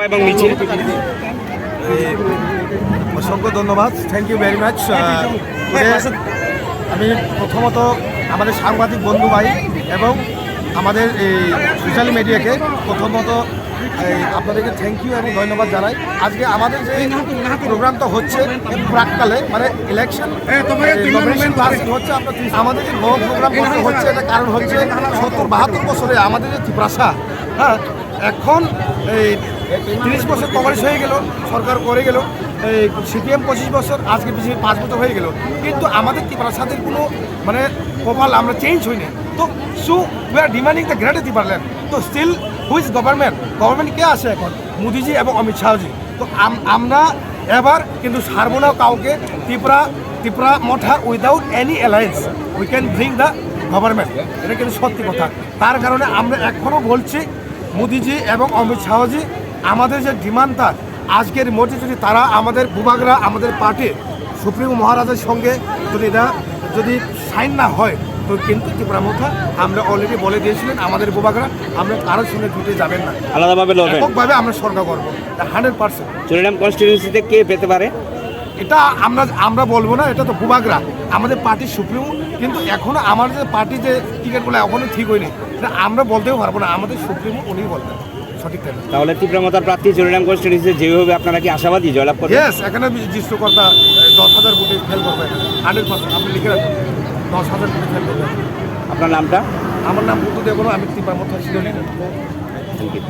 এবং মিছিল। অসংখ্য ধন্যবাদ, থ্যাংক ইউ ভেরি মাচ। আমি প্রথমত আমাদের সাংবাদিক বন্ধু ভাই এবং আমাদের এই সোশ্যাল মিডিয়াকে প্রথমত আপনাদেরকে থ্যাংক ইউ এবং ধন্যবাদ জানাই। আজকে আমাদের যে প্রোগ্রামটা হচ্ছে প্রাককালে মানে ইলেকশন হচ্ছে আমাদের যে বড় প্রোগ্রাম করতে হচ্ছে, এটা কারণ হচ্ছে 70-72 বছরে আমাদের যে ত্রিপ্রাসা, হ্যাঁ, এখন এই 30 বছর কভারেজ হয়ে গেল, সরকার করে গেল, এই সিপিএম 25 বছর, আজকে বিজেপি 5 বছর হয়ে গেল, কিন্তু আমাদের ত্রিপ্রাসাদের কোনো মানে কপাল আমরা চেঞ্জ হয়নি। তো so we are demanding the great Tripuraland. তো স্টিল হুইজ গভর্নমেন্ট কে আছে এখন? মোদিজি এবং অমিত শাহজি। তো আমরা এবার কিন্তু ছাড়বো না কাউকে। Tripura Motha without any alliance we can bring the government, এটা কিন্তু সত্যি কথা। তার কারণে আমরা এখনও বলছি মোদিজি এবং অমিত শাহজি, আমাদের যে ডিমান্ডটা আজকের মোটে যদি তারা আমাদের ভূভাগরা আমাদের পার্টি সুপ্রিমো মহারাজের সঙ্গে যদি সাইন না হয়, তো কিন্তু ত্রিপুরা মধ্যে আমরা অলরেডি বলে দিয়েছিলেন আমাদের ভূভাগরা আমরা কারোর সঙ্গে জুটে যাবেন না, আলাদাভাবে লড়বেন, এককভাবে আমরা সরকার করবো 100%। চুরিরাম কনস্টিটিউয়েন্সিতে কে পেতে পারে এটা আমরা বলবো না, এটা তো ভূভাগরা আমাদের পার্টির সুপ্রিমো, কিন্তু এখনও আমার যে পার্টি যে টিকিটগুলো এখনও ঠিক হয়নি, এটা আমরা বলতেও পারবো না, আমাদের সুপ্রিমো উনিই বলবেন সঠিক। তাহলে ত্রিপুরা মতার প্রার্থী চুরিরাম কনস্টিটিউয়েন্সিতে যেভাবে আপনারা কি আশাবাদী জয়লাভ করবেন? ইয়েস, এখানে দৃশ্যকর্তা 10,000 ভোটে ফেল করবেন, 100%। আপনি লিখে রাখুন 10,000 ভোটে ফেল করবেন। আপনার নামটা? আমার নাম বুদ্ধদেব, আমি ত্রিপুরা মতো ছিল। Thank you.